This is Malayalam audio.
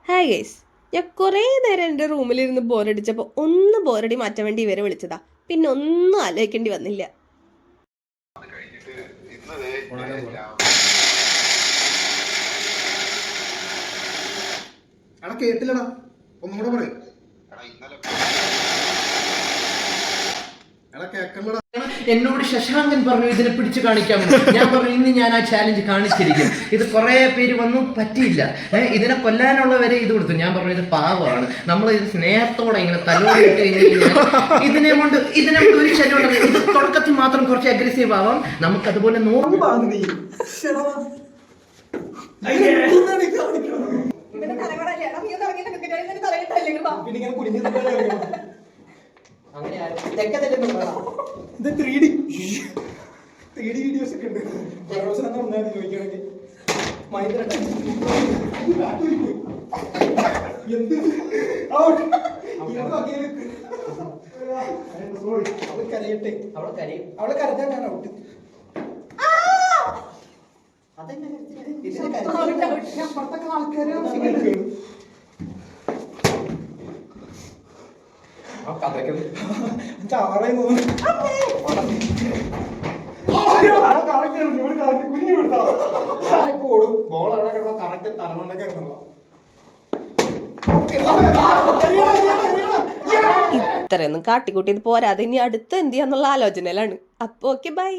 ഹായ് ഗൈസ്, ഞാൻ കുറേ നേരം എൻ്റെ റൂമിലിരുന്ന് ബോറടിച്ചപ്പോൾ ഒന്ന് ബോറടി മാറ്റാൻ വേണ്ടി ഇവരെ വിളിച്ചതാ. പിന്നെ ഒന്നും ആലോചിക്കേണ്ടി വന്നില്ല. കേട്ടില്ലടാ, ഒന്നുകൂടെ പറയും. എന്നോട് ശശാങ്കൻ പറഞ്ഞു ഇതിനെ പിടിച്ചു കാണിക്കാമെന്ന്. ഞാൻ പറഞ്ഞു ഇന്ന് ഞാൻ ആ ചാലഞ്ച് കാണിച്ചിരിക്കും. ഇത് കുറെ പേര് വന്നു, പറ്റിയില്ല. ഇതിനെ കൊല്ലാനുള്ളവരെ ഇത് കൊടുത്തു. ഞാൻ പറഞ്ഞു ഇത് പാവമാണ്, നമ്മൾ ഇത് സ്നേഹത്തോടെ ഇങ്ങനെ തലോടിയിട്ട് ഇതിനെ കൊണ്ട് ഒരു ശല്യം. ഇത് തുടക്കത്തിൽ മാത്രം കുറച്ച് അഗ്രസീവ് ആവാം, നമുക്ക് അതുപോലെ ഇത് 3D വീഡിയോസ് ഒക്കെ ഉണ്ട്. ചോദിക്കണമെങ്കിൽ കരയട്ടെ, അവളെ കരഞ്ഞാൽ ഞാൻ ഔട്ട്. അപ്പുറത്തൊക്കെ ആൾക്കാര് ഇത്രയൊന്നും കാട്ടിക്കൂട്ടി ഇത് പോരാതെ ഇനി അടുത്ത് എന്ത് ചെയ്യാന്നുള്ള ആലോചനയിലാണ്. അപ്പൊ ഓക്കെ, ബൈ.